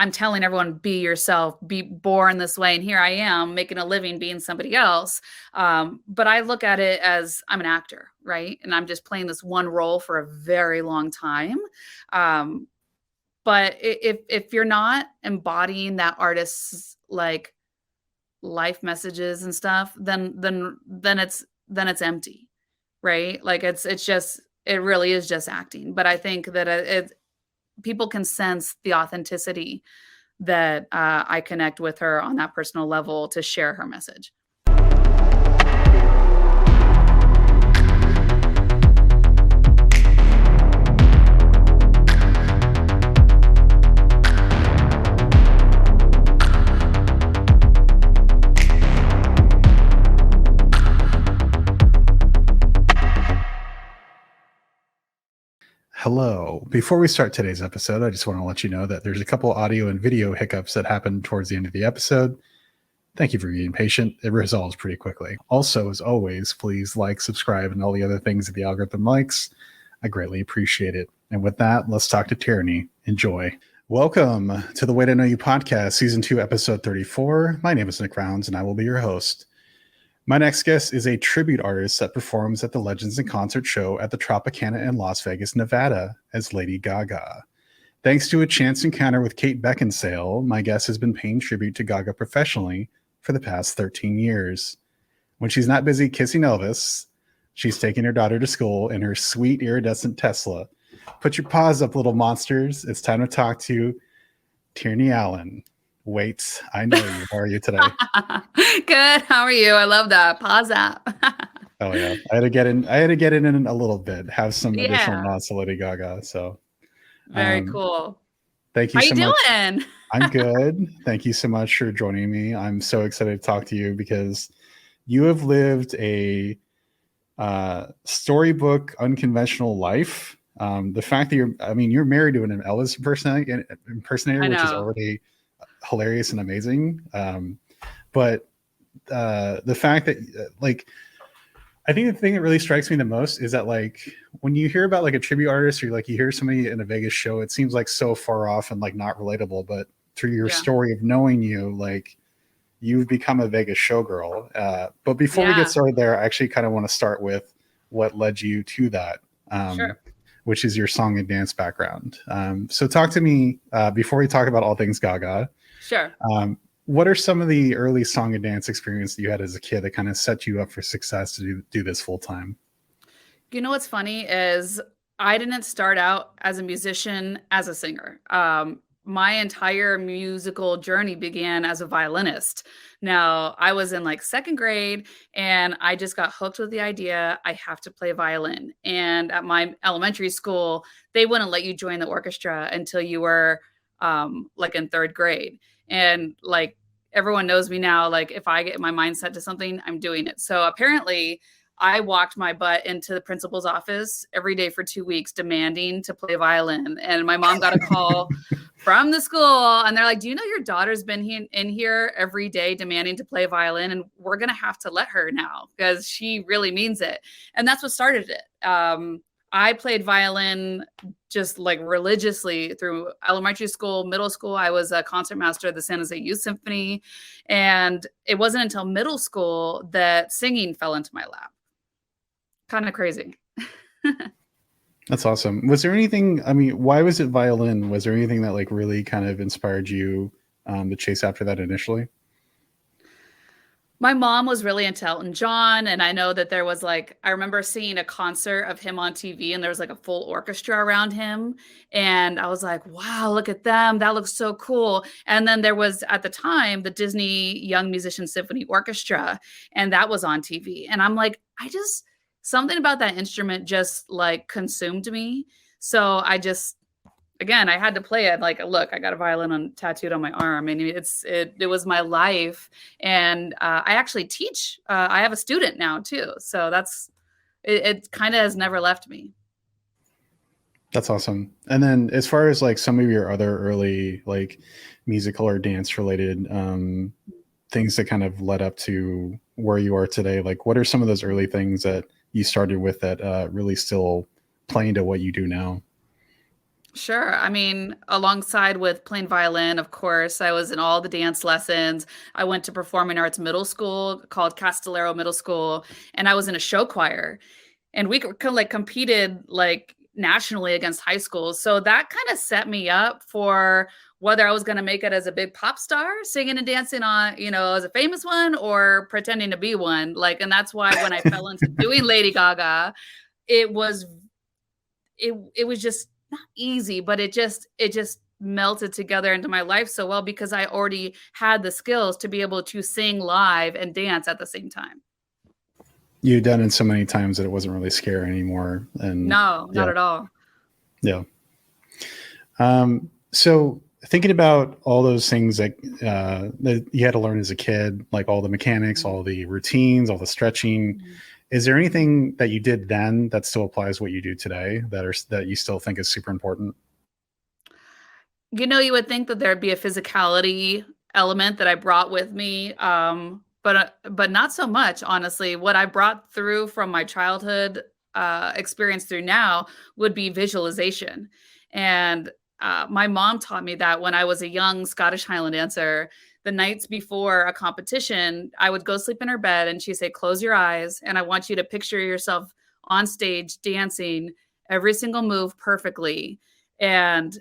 I'm telling everyone, be yourself, be born this way. And here I am making a living being somebody else. But I look at it as I'm an actor, right? And I'm just playing this one role for a very long time. Um, but if you're not embodying that artist's like life messages and stuff, then it's empty, right? Like it's just it really is just acting. But I think that people can sense the authenticity that I connect with her on that personal level to share her message. Hello. Before we start today's episode, I just want to let you know that there's a couple audio and video hiccups that happened towards the end of the episode. Thank you for being patient. It resolves pretty quickly. Also, as always, please like, subscribe, and all the other things that the algorithm likes. I greatly appreciate it. And with that, let's talk to Tierney. Enjoy. Welcome to the Way to Know You podcast, season 2, episode 34. My name is Nick Rounds, and I will be your host. My next guest is a tribute artist that performs at the Legends in Concert show at the Tropicana in Las Vegas, Nevada as Lady Gaga. Thanks to a chance encounter with Kate Beckinsale, my guest has been paying tribute to Gaga professionally for the past 13 years. When she's not busy kissing Elvis, she's taking her daughter to school in her sweet iridescent Tesla. Put your paws up, little monsters. It's time to talk to Tierney Allen. Wait, I know you. How are you today? Good. How are you? I love that. Pause up. Oh yeah, I had to get in a little bit. Have some additional nods to Lady Gaga. So very cool. Thank you How so you much. Doing? I'm good. Thank you so much for joining me. I'm so excited to talk to you because you have lived a storybook, unconventional life. The fact that you're married to an Elvis impersonator, which is already hilarious and amazing. But the fact that I think the thing that really strikes me the most is that when you hear about a tribute artist or you hear somebody in a Vegas show, it seems so far off and not relatable. But through your story of knowing you, you've become a Vegas showgirl. But before we get started there, I actually kind of want to start with what led you to that. Sure. Which is your song and dance background. So talk to me before we talk about all things Gaga. Sure. What are some of the early song and dance experience that you had as a kid that kind of set you up for success to do this full time? You know what's funny is I didn't start out as a musician, as a singer. My entire musical journey began as a violinist. Now, I was in second grade and I just got hooked with the idea I have to play violin. And at my elementary school, they wouldn't let you join the orchestra until you were in third grade. And everyone knows me now, if I get my mind set to something, I'm doing it. So apparently I walked my butt into the principal's office every day for 2 weeks demanding to play violin. And my mom got a call from the school and they're like, do you know your daughter's been in here every day demanding to play violin? And we're going to have to let her now because she really means it. And that's what started it. I played violin just religiously through elementary school, middle school. I was a concertmaster at the San Jose Youth Symphony. And it wasn't until middle school that singing fell into my lap. Kind of crazy. That's awesome. Was there anything, why was it violin? Was there anything that really kind of inspired you to chase after that initially? My mom was really into Elton John. And I know that there was I remember seeing a concert of him on TV and there was a full orchestra around him. And I was like, wow, look at them. That looks so cool. And then there was at the time, the Disney Young Musician Symphony Orchestra. And that was on TV. And I'm something about that instrument just consumed me. So I had to play it. Look, I got a violin tattooed on my arm. I mean, it was my life. And I actually teach. I have a student now too. So it kind of has never left me. That's awesome. And then as far as some of your other early musical or dance related things that kind of led up to where you are today, what are some of those early things that you started with that really still play into what you do now? Sure. I mean, alongside with playing violin, of course, I was in all the dance lessons. I went to performing arts middle school called Castellero Middle School, and I was in a show choir. And we kind of like competed like nationally against high schools. So that kind of set me up for whether I was going to make it as a big pop star, singing and dancing on, as a famous one or pretending to be one. Like, and that's why when I fell into doing Lady Gaga, it was it was just not easy, but it just melted together into my life so well because I already had the skills to be able to sing live and dance at the same time. You'd done it so many times that it wasn't really scary anymore. And No, not yeah, at all. yeah. So thinking about all those things that you had to learn as a kid, like all the mechanics, all the routines, all the stretching, is there anything that you did then that still applies what you do today that you still think is super important? You would think that there'd be a physicality element that I brought with me, but not so much, honestly. What I brought through from my childhood experience through now would be visualization. And my mom taught me that when I was a young Scottish Highland dancer. The nights before a competition, I would go sleep in her bed and she'd say, "Close your eyes, and I want you to picture yourself on stage dancing every single move perfectly." And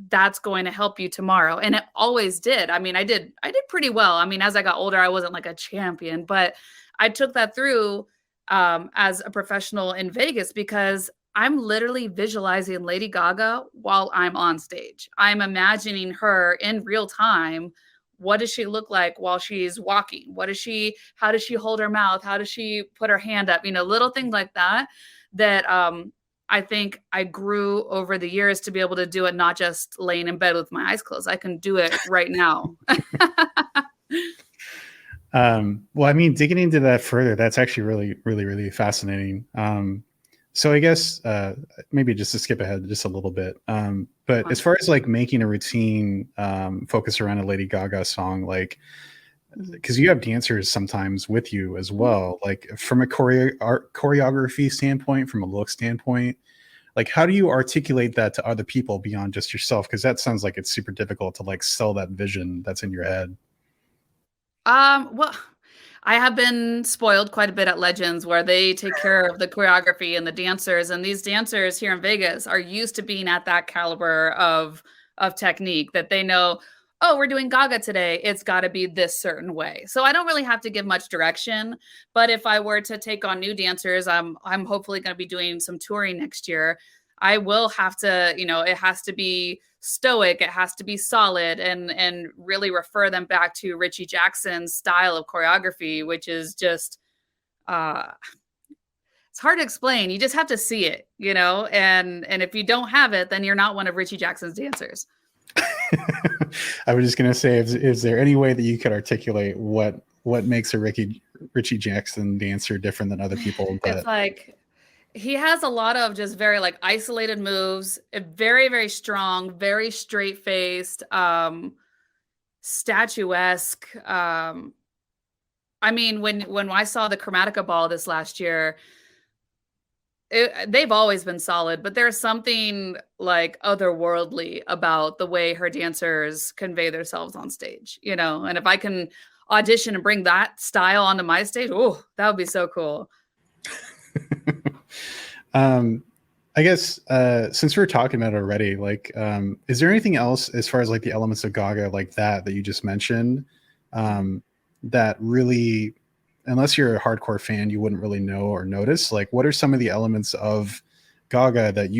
that's going to help you tomorrow. And it always did. I mean, I did pretty well. I mean, as I got older, I wasn't like a champion, but I took that through as a professional in Vegas because I'm literally visualizing Lady Gaga while I'm on stage. I'm imagining her in real time. What does she look like while she's walking? How does she hold her mouth? How does she put her hand up? Little things like that that I think I grew over the years to be able to do it, not just laying in bed with my eyes closed. I can do it right now. Well, I mean, digging into that further, that's actually really, really, really fascinating. So I guess maybe just to skip ahead just a little bit. But as far as like making a routine focus around a Lady Gaga song, like, because you have dancers sometimes with you as well, like from a choreography standpoint, from a look standpoint, like how do you articulate that to other people beyond just yourself? Because that sounds like it's super difficult to like sell that vision that's in your head. Well, I have been spoiled quite a bit at Legends where they take care of the choreography and the dancers, and these dancers here in Vegas are used to being at that caliber of technique that they know, oh, we're doing Gaga today. It's got to be this certain way. So I don't really have to give much direction, but if I were to take on new dancers, I'm hopefully going to be doing some touring next year. I will have to, it has to be stoic, it has to be solid, and really refer them back to Richie Jackson's style of choreography, which is just uh it's hard to explain. You just have to see it, and if you don't have it, then you're not one of Richie Jackson's dancers. I was just gonna say, is there any way that you could articulate what makes a Richie Jackson dancer different than other people? It's That like he has a lot of just very like isolated moves, very, very strong, very straight faced, statuesque. I mean, when I saw the Chromatica ball this last year, they've always been solid, but there's something like otherworldly about the way her dancers convey themselves on stage, And if I can audition and bring that style onto my stage, oh, that would be so cool. um, I guess since we were talking about it already, like, is there anything else as far as like the elements of Gaga like that you just mentioned that really, unless you're a hardcore fan, you wouldn't really know or notice? Like, what are some of the elements of Gaga that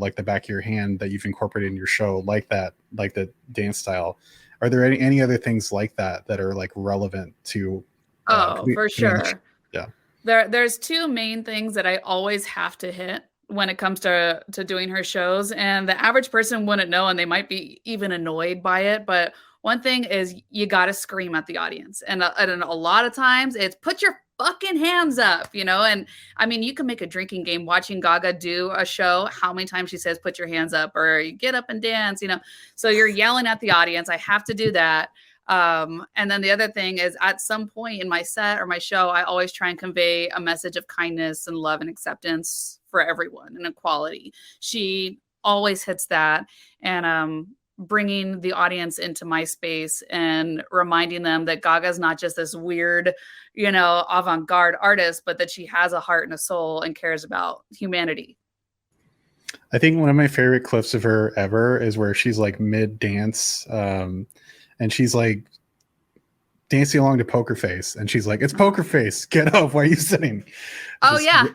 like the back of your hand that you've incorporated in your show, like that, like the dance style? Are there any other things like that are like relevant to? Oh, for sure. Yeah. There's two main things that I always have to hit when it comes to doing her shows, and the average person wouldn't know, and they might be even annoyed by it. But one thing is you got to scream at the audience, and a lot of times it's put your fucking hands up, And I mean, you can make a drinking game watching Gaga do a show. How many times she says put your hands up or you get up and dance. So you're yelling at the audience. I have to do that. And then the other thing is at some point in my set or my show, I always try and convey a message of kindness and love and acceptance for everyone and equality. She always hits that. And bringing the audience into my space and reminding them that Gaga is not just this weird, avant-garde artist, but that she has a heart and a soul and cares about humanity. I think one of my favorite clips of her ever is where she's like mid dance, and she's like dancing along to Poker Face, and she's like, "It's Poker Face, get up! Why are you sitting?" Oh Just yeah,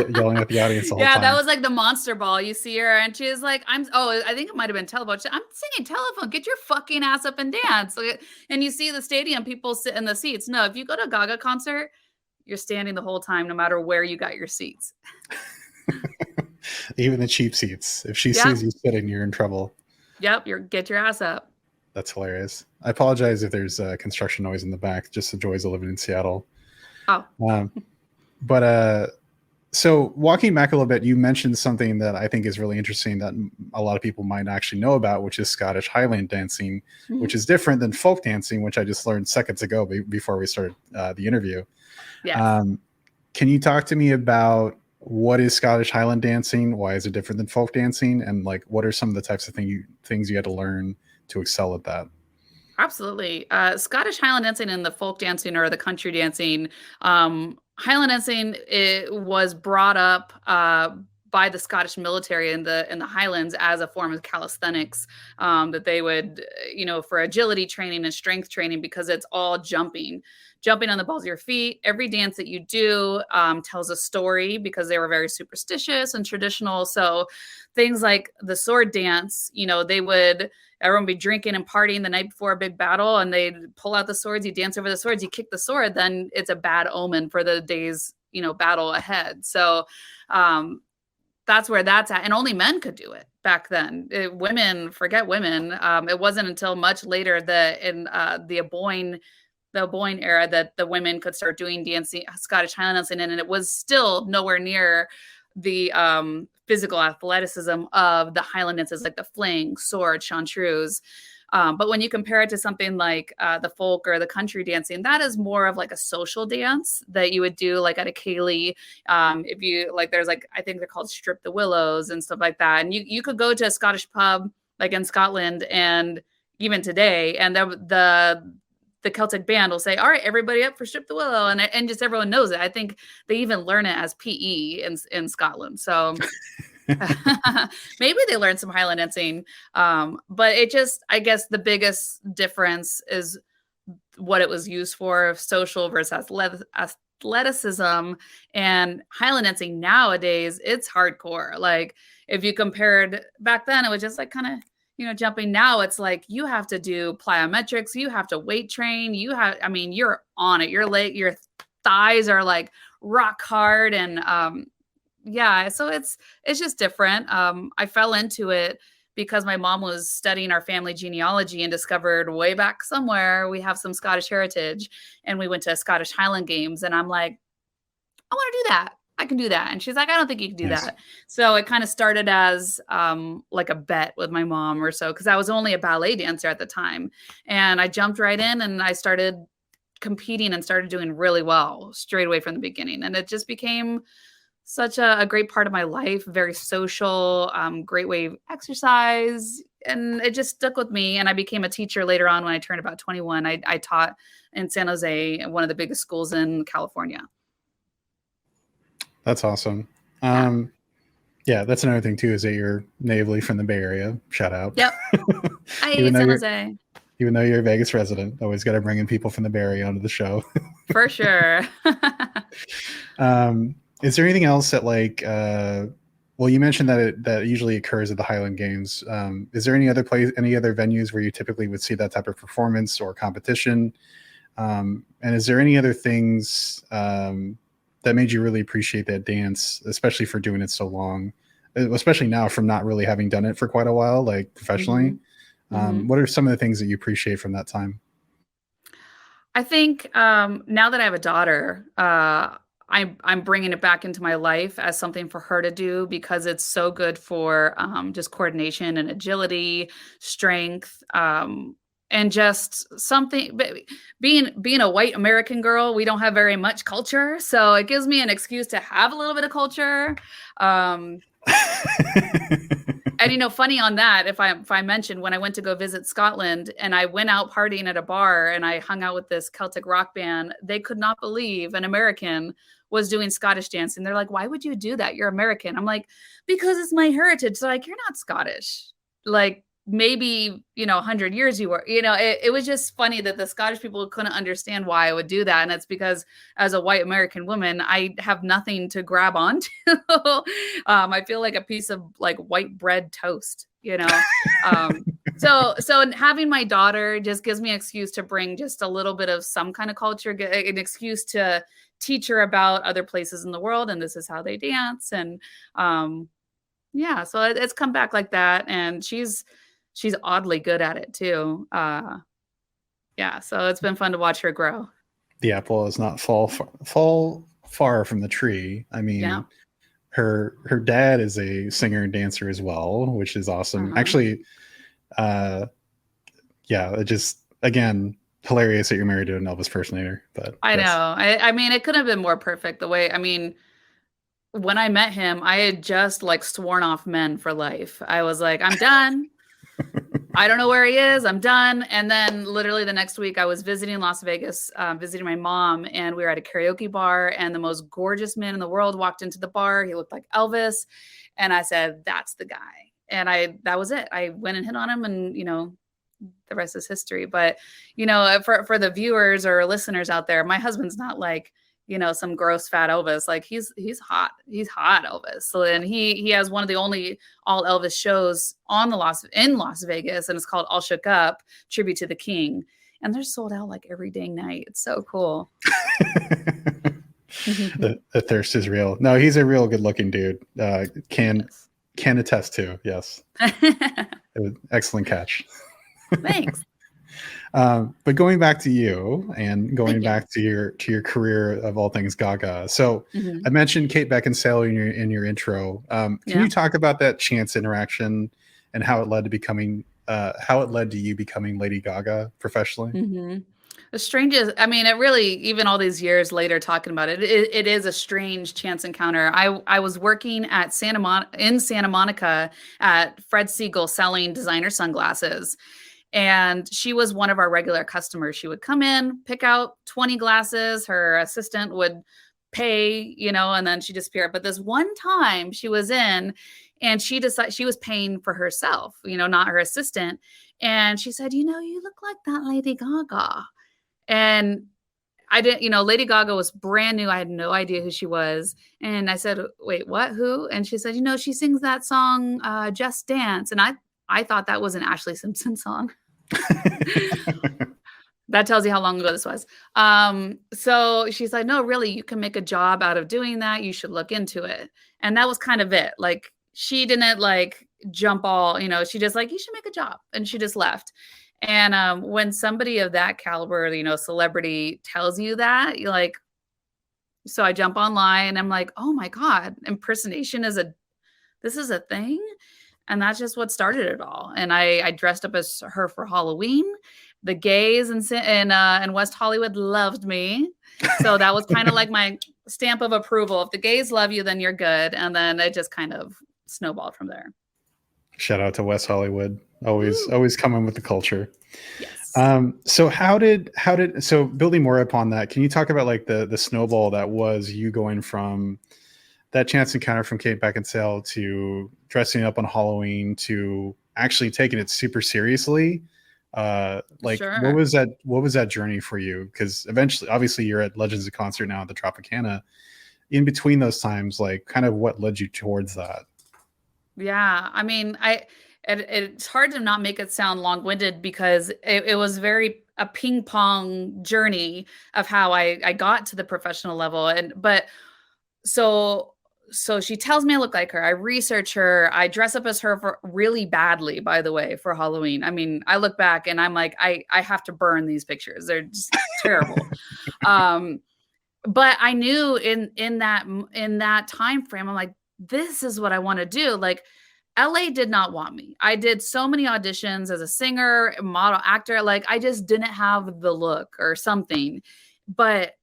yelling at the audience the whole yeah. time. That was like the Monster Ball. You see her, and she's like, "I'm." Oh, I think it might have been Telephone. I'm singing Telephone. Get your fucking ass up and dance. And you see the stadium, people sit in the seats. No, if you go to a Gaga concert, you're standing the whole time, no matter where you got your seats. Even the cheap seats. If she Yeah. sees you sitting, you're in trouble. Yep, get your ass up. That's hilarious. I apologize if there's construction noise in the back. Just the joys of living in Seattle. Oh. But so walking back a little bit, you mentioned something that I think is really interesting that a lot of people might actually know about, which is Scottish Highland dancing, which is different than folk dancing, which I just learned seconds ago before we started the interview. Yeah. Can you talk to me about what is Scottish Highland dancing? Why is it different than folk dancing? And like, what are some of the types of things you had to learn to excel at that? Absolutely. Scottish Highland dancing and the folk dancing or the country dancing. Highland dancing, it was brought up by the Scottish military in the Highlands as a form of calisthenics, that they would, for agility training and strength training, because it's all jumping on the balls of your feet. Every dance that you do tells a story, because they were very superstitious and traditional. So things like the sword dance, everyone would be drinking and partying the night before a big battle, and they'd pull out the swords, you dance over the swords, you kick the sword, then it's a bad omen for the day's, battle ahead. So that's where that's at. And only men could do it back then. Forget women. It wasn't until much later that in the Aboyne era that the women could start doing dancing, Scottish Highland dancing, and it was still nowhere near the physical athleticism of the Highland dances, like the fling, sword, chanteuse. But when you compare it to something like the folk or the country dancing, that is more of like a social dance that you would do like at a ceilidh. If you like, there's like, I think they're called strip the willows and stuff like that. And you could go to a Scottish pub like in Scotland, and even today, and the Celtic band will say, "All right, everybody up for Strip the Willow," and just everyone knows it. I think they even learn it as PE in Scotland. So maybe they learned some Highland dancing, but I guess the biggest difference is what it was used for: social versus athleticism. And Highland dancing nowadays, it's hardcore. Like if you compared back then, it was just like kind of jumping. Now it's like you have to do plyometrics, you have to weight train, you're on it. Your thighs are like rock hard, and so it's just different. I fell into it because my mom was studying our family genealogy and discovered way back somewhere we have some Scottish heritage, and we went to Scottish Highland Games, and I'm like, I want to do that. I can do that. And she's like, I don't think you can do that. So it kind of started as like a bet with my mom or so, because I was only a ballet dancer at the time. And I jumped right in and I started competing and started doing really well straight away from the beginning. And it just became such a great part of my life, very social, great way of exercise. And it just stuck with me. And I became a teacher later on when I turned about 21. I taught in San Jose, one of the biggest schools in California. That's awesome. Yeah, that's another thing too, is that you're natively from the Bay Area. Shout out. Yep. I hate San Jose. Even though you're a Vegas resident, always got to bring in people from the Bay Area onto the show. For sure. Is there anything else that well, you mentioned that that usually occurs at the Highland Games. Is there any other venues where you typically would see that type of performance or competition? And is there any other things that made you really appreciate that dance, especially for doing it so long, especially now from not really having done it for quite a while, like professionally? What are some of the things that you appreciate from that time? I think now that I have a daughter, I'm bringing it back into my life as something for her to do, because it's so good for just coordination and agility, strength, and just something. Being a white American girl, we don't have very much culture, so it gives me an excuse to have a little bit of culture. And And funny on that, if I mentioned when I went to go visit Scotland and I went out partying at a bar and I hung out with this Celtic rock band, they could not believe an American was doing Scottish dance. And they're like, why would you do that? You're American. I'm like, because it's my heritage. So like, you're not Scottish. Like maybe, 100 years you were, it was just funny that the Scottish people couldn't understand why I would do that. And it's because as a white American woman, I have nothing to grab onto. I feel like a piece of like white bread toast, so having my daughter just gives me an excuse to bring just a little bit of some kind of culture, an excuse to teach her about other places in the world. And this is how they dance. And, yeah, so it's come back like that. And she's oddly good at it too. Yeah, so it's been fun to watch her grow. The apple is not fall far from the tree. I mean, Yeah. her dad is a singer and dancer as well, which is awesome. Actually, yeah, it just, again, hilarious that you're married to an Elvis impersonator. But I know. I mean, it couldn't have been more perfect the way, I mean, when I met him, I had just like sworn off men for life. I was like, I'm done. I don't know where he is. I'm done. And then literally the next week I was visiting Las Vegas, visiting my mom, and we were at a karaoke bar and the most gorgeous man in the world walked into the bar. He looked like Elvis. And I said, that's the guy. And that was it. I went and hit on him and, the rest is history. But, for the viewers or listeners out there, my husband's not like, some gross fat Elvis. Like he's hot. He's hot Elvis. So then he has one of the only all Elvis shows in Las Vegas, and it's called All Shook Up, Tribute to the King. And they're sold out like every dang night. It's so cool. The thirst is real. No, he's a real good looking dude. Can attest to. Yes. Excellent catch. Thanks. But going back to you and going back to your career of all things Gaga. So I mentioned Kate Beckinsale in your intro. Can you talk about that chance interaction and how it led to you becoming Lady Gaga professionally? The strangest, I mean, it really, even all these years later talking about it, it is a strange chance encounter. I was working at Santa Monica at Fred Siegel selling designer sunglasses. And she was one of our regular customers. She would come in, pick out 20 glasses. Her assistant would pay, and then she disappeared. But this one time she was in and she decided she was paying for herself, not her assistant. And she said, you look like that Lady Gaga. And I didn't, Lady Gaga was brand new. I had no idea who she was. And I said, wait, what, who? And she said, she sings that song, Just Dance. And I thought that was an Ashley Simpson song. That tells you how long ago this was. So she's like, no, really, you can make a job out of doing that. You should look into it. And that was kind of it. Like, she didn't like jump all, she just like, you should make a job. And she just left. And when somebody of that caliber, celebrity tells you that, you're like, so I jump online and I'm like, oh my God, impersonation this is a thing. And that's just what started it all. And I dressed up as her for Halloween. The gays in West Hollywood loved me. So that was kind of like my stamp of approval. If the gays love you, then you're good. And then it just kind of snowballed from there. Shout out to West Hollywood. Always coming with the culture. Yes. So building more upon that, can you talk about like the snowball that was you going from that chance encounter from Kate Beckinsale to dressing up on Halloween to actually taking it super seriously? Sure. What was that journey for you? Because eventually, obviously, you're at Legends of Concert now at the Tropicana. In between those times, like kind of what led you towards that? Yeah, I mean, it's hard to not make it sound long-winded because it was very a ping pong journey of how I got to the professional level. But so she tells me I look like her. I research her. I dress up as her really badly, by the way, for Halloween. I mean, I look back and I'm like, I have to burn these pictures. They're just terrible. But I knew in that time frame, I'm like, this is what I want to do. Like, LA did not want me. I did so many auditions as a singer, model, actor. Like, I just didn't have the look or something. But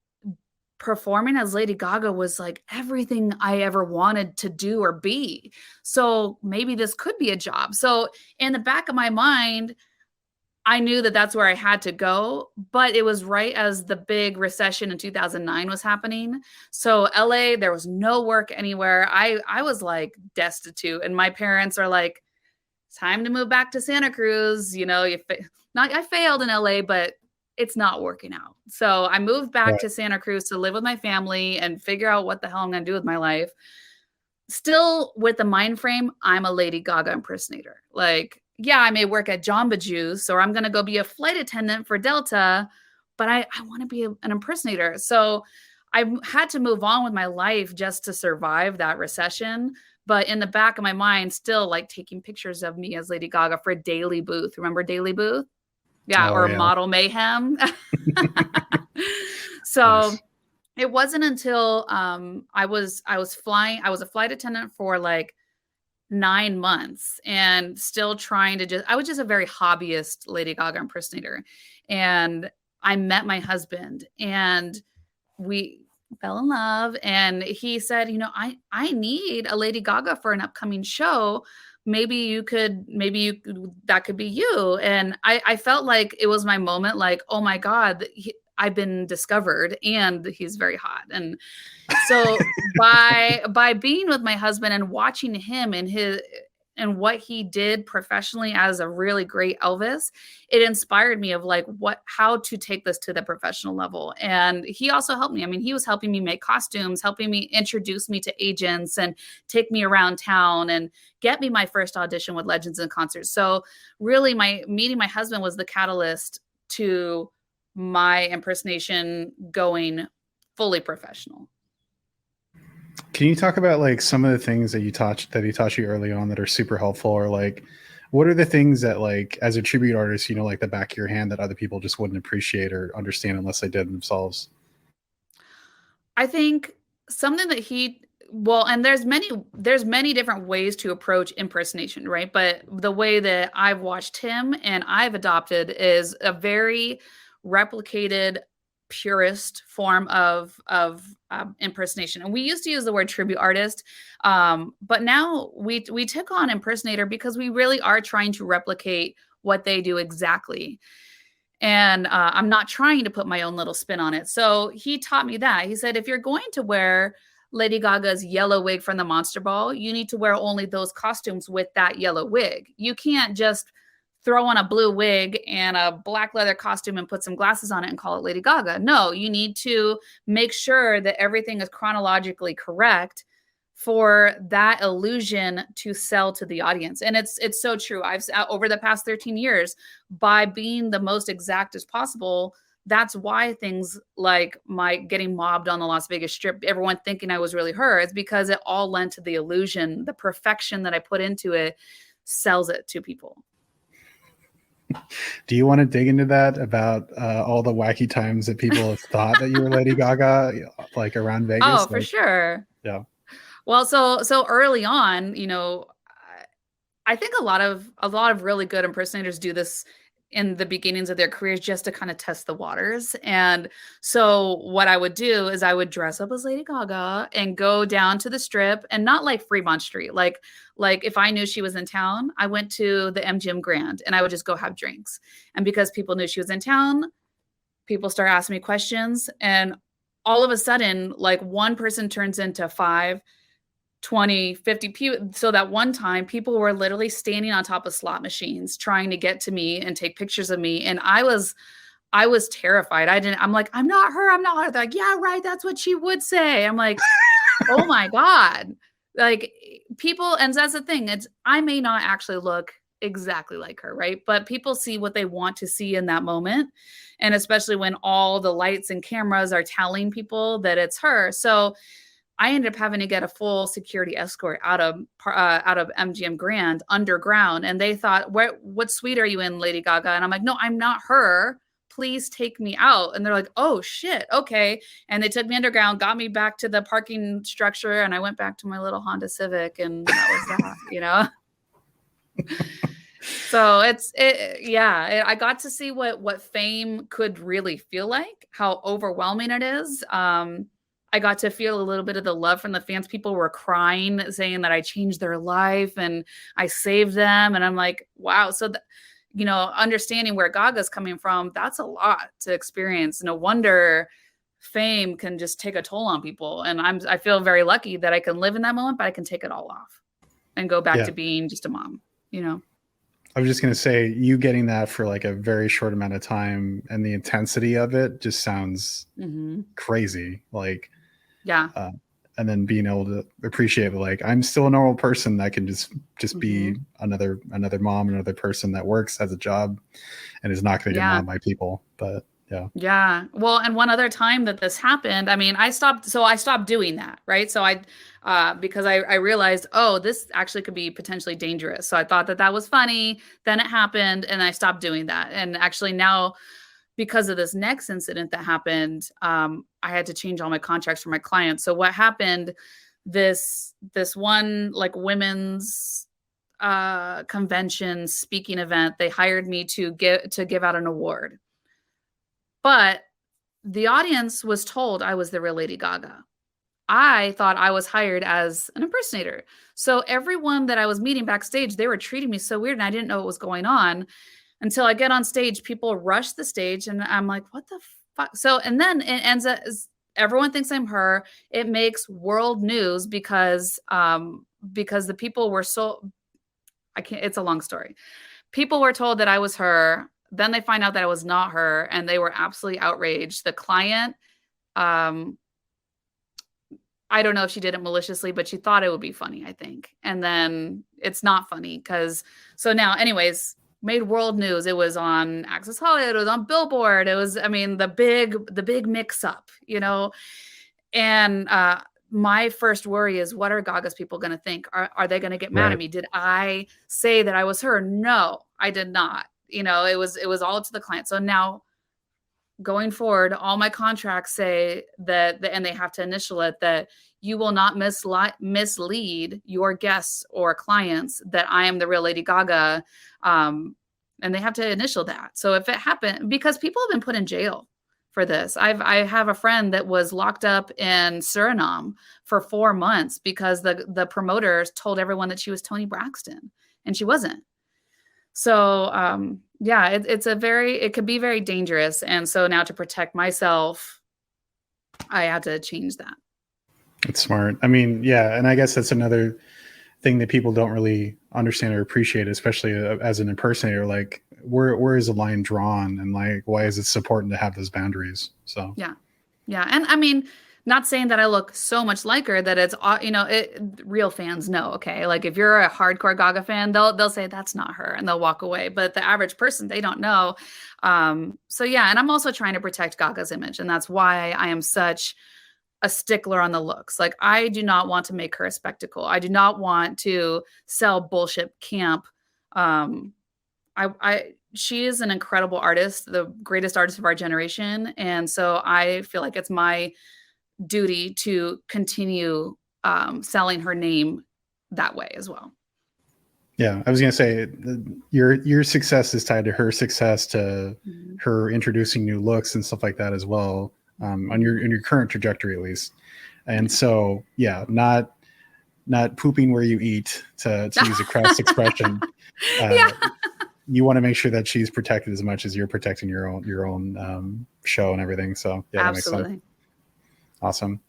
performing as Lady Gaga was like everything I ever wanted to do or be. So maybe this could be a job. So in the back of my mind, I knew that that's where I had to go, but it was right as the big recession in 2009 was happening. So LA, there was no work anywhere. I was like destitute, and my parents are like, time to move back to Santa Cruz. You know, not I failed in LA, but it's not working out. So I moved back Right. to Santa Cruz to live with my family and figure out what the hell I'm going to do with my life. Still with the mind frame, I'm a Lady Gaga impersonator. Like, yeah, I may work at Jamba Juice or I'm going to go be a flight attendant for Delta, but I want to be an impersonator. So I had to move on with my life just to survive that recession. But in the back of my mind, still like taking pictures of me as Lady Gaga for Daily Booth. Remember Daily Booth? Yeah, Oh or yeah. Model Mayhem. So Nice. it wasn't until I was a flight attendant for like 9 months and still trying to I was just a very hobbyist Lady Gaga impersonator. And I met my husband and we fell in love, and he said, I need a Lady Gaga for an upcoming show. That could be you. And I felt like it was my moment, like, oh my God, I've been discovered and he's very hot. And so by being with my husband and watching him and what he did professionally as a really great Elvis, it inspired me of like how to take this to the professional level. And he also helped me. I mean, he was helping me make costumes, helping me introduce me to agents and take me around town and get me my first audition with Legends in Concert. So really my meeting my husband was the catalyst to my impersonation going fully professional. Can you talk about like some of the things that he taught you early on that are super helpful, or like what are the things that like as a tribute artist, like the back of your hand that other people just wouldn't appreciate or understand unless they did themselves? I think something that and there's many different ways to approach impersonation, right? But the way that I've watched him and I've adopted is a very replicated purist form of impersonation. And we used to use the word tribute artist, but now we took on impersonator because we really are trying to replicate what they do exactly. And I'm not trying to put my own little spin on it. So he taught me that. He said, if you're going to wear Lady Gaga's yellow wig from the Monster Ball, you need to wear only those costumes with that yellow wig. You can't just throw on a blue wig and a black leather costume and put some glasses on it and call it Lady Gaga. No, you need to make sure that everything is chronologically correct for that illusion to sell to the audience. And it's so true. I've over the past 13 years, by being the most exact as possible, that's why things like my getting mobbed on the Las Vegas Strip, everyone thinking I was really her, is because it all lent to the illusion. The perfection that I put into it sells it to people. Do you want to dig into that about all the wacky times that people have thought that you were Lady Gaga, like around Vegas? Oh, for sure. Yeah. Well, so early on, I think a lot of really good impersonators do this in the beginnings of their careers just to kind of test the waters. And so what I would do is I would dress up as Lady Gaga and go down to the Strip, and not like Fremont Street. Like if I knew she was in town, I went to the MGM Grand and I would just go have drinks. And because people knew she was in town, people start asking me questions, and all of a sudden, like one person turns into 5, 20, 50 people. So that one time people were literally standing on top of slot machines trying to get to me and take pictures of me. And I was terrified. I'm like, I'm not her. I'm not her. They're like, yeah, right. That's what she would say. I'm like, oh my God. Like people, and that's the thing. I may not actually look exactly like her, right? But people see what they want to see in that moment. And especially when all the lights and cameras are telling people that it's her. So I ended up having to get a full security escort out of MGM Grand underground. And they thought, what suite are you in, Lady Gaga? And I'm like, no, I'm not her. Please take me out. And they're like, oh shit. Okay. And they took me underground, got me back to the parking structure. And I went back to my little Honda Civic, and that was that, So I got to see what fame could really feel like, how overwhelming it is. I got to feel a little bit of the love from the fans. People were crying, saying that I changed their life and I saved them. And I'm like, wow. So, understanding where Gaga's coming from, that's a lot to experience. No wonder fame can just take a toll on people. And I feel very lucky that I can live in that moment, but I can take it all off and go back Yeah. to being just a mom, you know? I was just going to say, you getting that for like a very short amount of time and the intensity of it just sounds crazy. Like, Yeah. and then being able to appreciate, like, I'm still a normal person that can just be another mom, another person that works, has a job, and is not going to get mad by people. But yeah. Yeah. Well, and one other time that this happened, I mean, I stopped doing that, right? So because I realized, oh, this actually could be potentially dangerous. So I thought that was funny. Then it happened and I stopped doing that. And actually now, because of this next incident that happened, I had to change all my contracts for my clients. So what happened, this one like women's convention speaking event, they hired me to give out an award. But the audience was told I was the real Lady Gaga. I thought I was hired as an impersonator. So everyone that I was meeting backstage, they were treating me so weird and I didn't know what was going on until I get on stage. People rush the stage and I'm like, what the fuck? So, and then it ends up, everyone thinks I'm her. It makes world news because the people were so, it's a long story. People were told that I was her. Then they find out that I was not her, and they were absolutely outraged. The client, I don't know if she did it maliciously, but she thought it would be funny, I think. And then it's not funny so now, anyways, made world news. It was on Access Hollywood. It was on Billboard. It was, I mean, the big mix up, and my first worry is, what are Gaga's people going to think? Are they going to get mad at me? Did I say that I was her? No, I did not. It was all up to the client. So now going forward, all my contracts say that, and they have to initial it, that you will not mislead your guests or clients that I am the real Lady Gaga. And they have to initial that. So if it happened, because people have been put in jail for this. I have a friend that was locked up in Suriname for 4 months because the promoters told everyone that she was Toni Braxton and she wasn't. So it could be very dangerous. And so now to protect myself, I had to change that. It's smart. I mean, yeah. And I guess that's another thing that people don't really understand or appreciate, especially as an impersonator. Like, where is the line drawn, and like, why is it so important to have those boundaries? So yeah. And I mean, not saying that I look so much like her that it's, real fans know. Okay, like if you're a hardcore Gaga fan, they'll say that's not her and they'll walk away. But the average person, they don't know. So yeah, and I'm also trying to protect Gaga's image, and that's why I am such a stickler on the looks. Like, I do not want to make her a spectacle. I do not want to sell bullshit camp. She is an incredible artist, the greatest artist of our generation. And so I feel like it's my duty to continue selling her name that way as well. Yeah, I was going to say, your success is tied to her success, to her introducing new looks and stuff like that as well, on your current trajectory at least. And so, yeah, not pooping where you eat, to use a crass expression. You want to make sure that she's protected as much as you're protecting your own show and everything. So yeah, that makes sense. Awesome.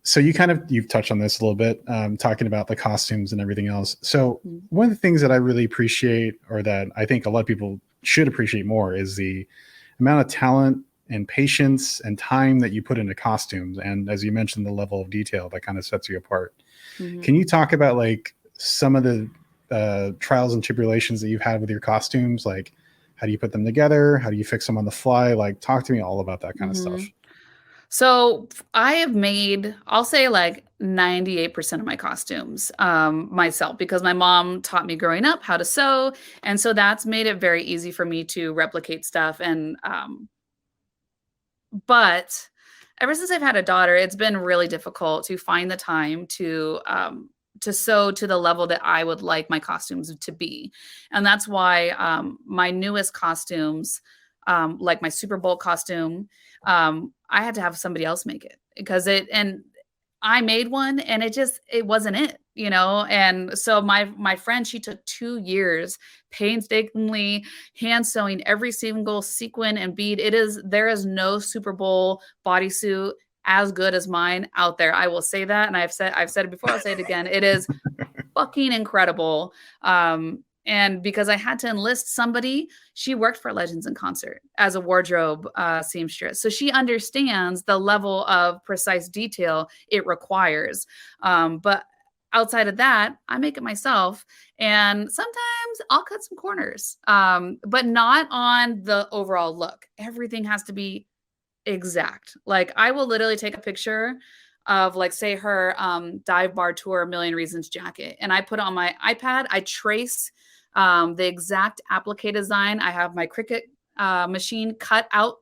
So you've touched on this a little bit, talking about the costumes and everything else. So one of the things that I really appreciate, or that I think a lot of people should appreciate more, is the amount of talent and patience and time that you put into costumes. And as you mentioned, the level of detail that kind of sets you apart. Can you talk about like some of the trials and tribulations that you've had with your costumes? Like, how do you put them together? How do you fix them on the fly? Like, talk to me all about that kind of stuff. So I have made, I'll say like 98% of my costumes myself, because my mom taught me growing up how to sew. And so that's made it very easy for me to replicate stuff. And, but ever since I've had a daughter, it's been really difficult to find the time to to sew to the level that I would like my costumes to be. And that's why my newest costumes, like my Super Bowl costume, I had to have somebody else make it because and I made one and it wasn't it, you know? And so my friend, she took 2 years painstakingly hand sewing every single sequin and bead. There is no Super Bowl bodysuit as good as mine out there. I will say that. And I've said it before, I'll say it again. It is fucking incredible. And because I had to enlist somebody, she worked for Legends in Concert as a wardrobe seamstress. So she understands the level of precise detail it requires. But outside of that, I make it myself. And sometimes I'll cut some corners, but not on the overall look. Everything has to be exact. Like I will literally take a picture of like say her dive bar tour Million Reasons jacket and I put it on my iPad. I trace the exact applique design. I have my Cricut machine cut out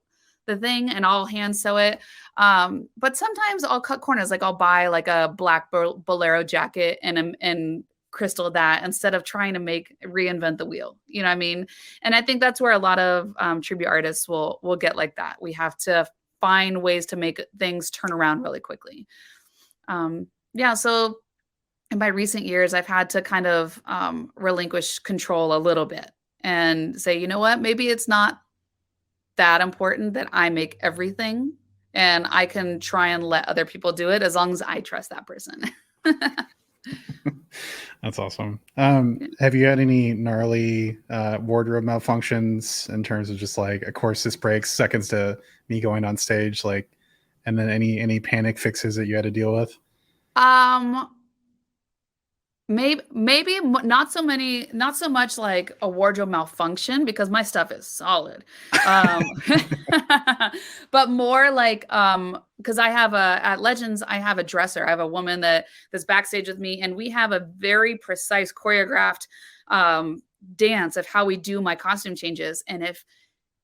the thing and I'll hand sew it. But sometimes I'll cut corners. Like I'll buy like a black bolero jacket and crystal that instead of trying to reinvent the wheel. You know what I mean? And I think that's where a lot of tribute artists will get like that. We have to find ways to make things turn around really quickly. Yeah. So in my recent years, I've had to kind of relinquish control a little bit and say, you know what, maybe it's not that important that I make everything and I can try and let other people do it as long as I trust that person. That's awesome. Have you had any gnarly wardrobe malfunctions in terms of just like, of course, this breaks seconds to me going on stage, like, and then any panic fixes that you had to deal with? Maybe not so much like a wardrobe malfunction because my stuff is solid. But more like because at Legends I have a dresser. I have a woman that's backstage with me and we have a very precise choreographed dance of how we do my costume changes. And if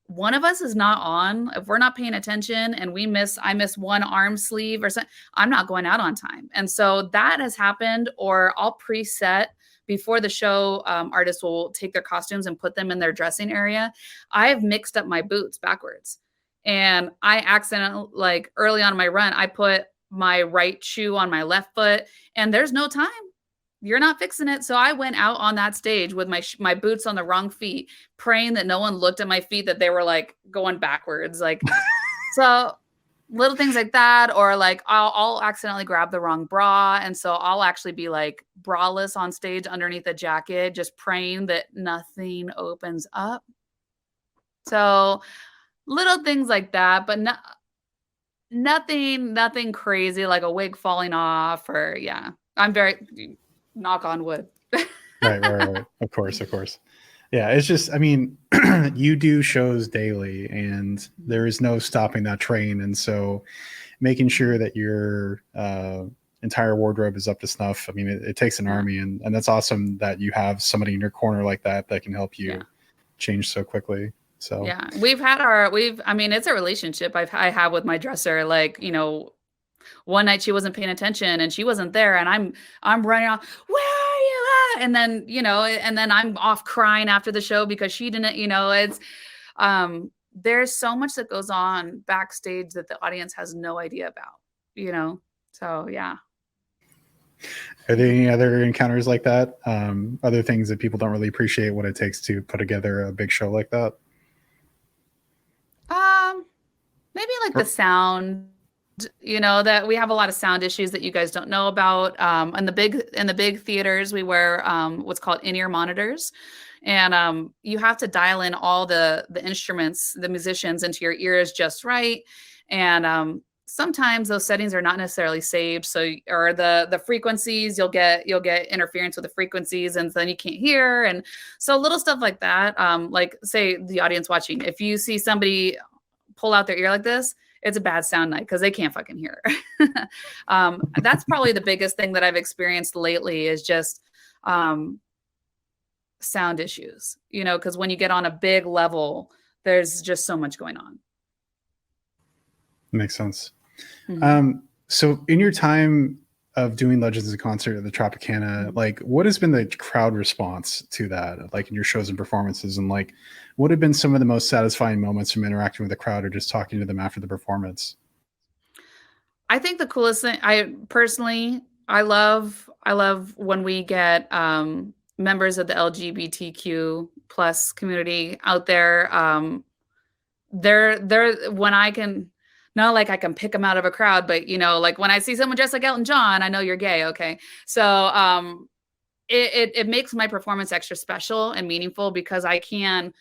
one of us is not on, if we're not paying attention and I miss one arm sleeve or something, I'm not going out on time. And so that has happened, or I'll preset before the show. Artists will take their costumes and put them in their dressing area. I have mixed up my boots backwards and I accidentally, like early on in my run, I put my right shoe on my left foot and there's no time. You're not fixing it. So I went out on that stage with my boots on the wrong feet, praying that no one looked at my feet, that they were like going backwards. Like, so little things like that, or like I'll accidentally grab the wrong bra. And so I'll actually be like braless on stage underneath the jacket, just praying that nothing opens up. So little things like that, but nothing crazy, like a wig falling off or yeah, I'm very, knock on wood. Right. Of course. Yeah, it's just, I mean, you do shows daily and there is no stopping that train. And so making sure that your entire wardrobe is up to snuff, I mean, it takes an army and that's awesome that you have somebody in your corner like that can help you change so quickly. So yeah, I mean, it's a relationship I have with my dresser. Like, you know, one night she wasn't paying attention and she wasn't there and I'm running off, where are you at? And then, you know, and then I'm off crying after the show because she didn't, you know, it's there's so much that goes on backstage that the audience has no idea about, you know. So yeah. Are there any other encounters like that? Other things that people don't really appreciate what it takes to put together a big show like that? Maybe like the sound, you know, that we have a lot of sound issues that you guys don't know about. In the big theaters, we wear what's called in-ear monitors, and you have to dial in all the instruments, the musicians, into your ears just right. And sometimes those settings are not necessarily saved, so or the frequencies, you'll get interference with the frequencies, and then you can't hear, and so little stuff like that. Like say the audience watching, if you see somebody pull out their ear like this, it's a bad sound night because they can't fucking hear. That's probably the biggest thing that I've experienced lately is just sound issues, you know, because when you get on a big level, there's just so much going on. Makes sense. Mm-hmm. So in your time of doing Legends in concert at the Tropicana, like what has been the crowd response to that, like in your shows and performances, and like what have been some of the most satisfying moments from interacting with the crowd or just talking to them after the performance? I think the coolest thing, I personally, I love when we get members of the LGBTQ plus community out there. They're when I can, not like I can pick them out of a crowd, but you know, like when I see someone dressed like Elton John, I know you're gay. Okay. So it makes my performance extra special and meaningful because I can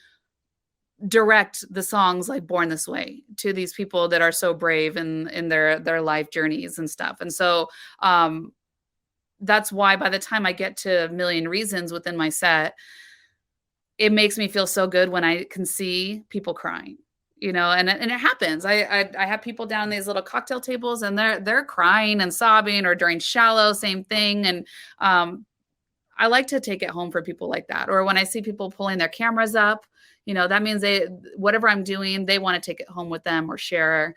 direct the songs like Born This Way to these people that are so brave in their life journeys and stuff. And so that's why by the time I get to A Million Reasons within my set, it makes me feel so good when I can see people crying, you know, and it happens. I have people down these little cocktail tables and they're crying and sobbing, or during Shallow, same thing. And I like to take it home for people like that. Or when I see people pulling their cameras up, you know, that means whatever I'm doing, they want to take it home with them or share.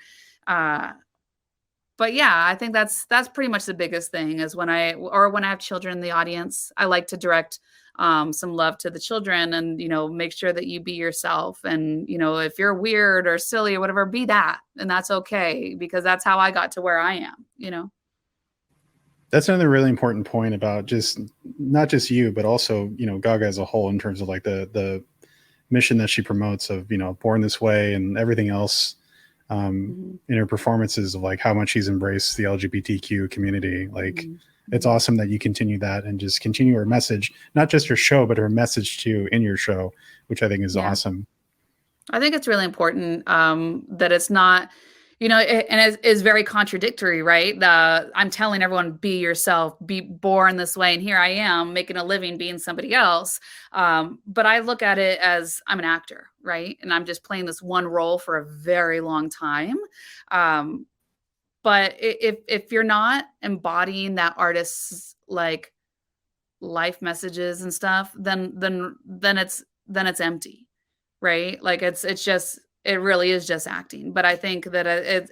But yeah, I think that's pretty much the biggest thing is when I have children in the audience, I like to direct some love to the children and, you know, make sure that you be yourself. And, you know, if you're weird or silly or whatever, be that. And that's okay, because that's how I got to where I am, you know? That's another really important point about just not just you, but also, you know, Gaga as a whole in terms of like the mission that she promotes of, you know, Born This Way and everything else in her performances of like how much she's embraced the LGBTQ community. Like it's awesome that you continue that and just continue her message, not just her show, but her message too in your show, which I think is awesome. I think it's really important that it's not, you know, and it is very contradictory, right? I'm telling everyone, be yourself, be born this way. And here I am making a living being somebody else. But I look at it as I'm an actor, right? And I'm just playing this one role for a very long time. But if you're not embodying that artist's like life messages and stuff, then it's empty, right? Like it's just, it really is just acting. But I think that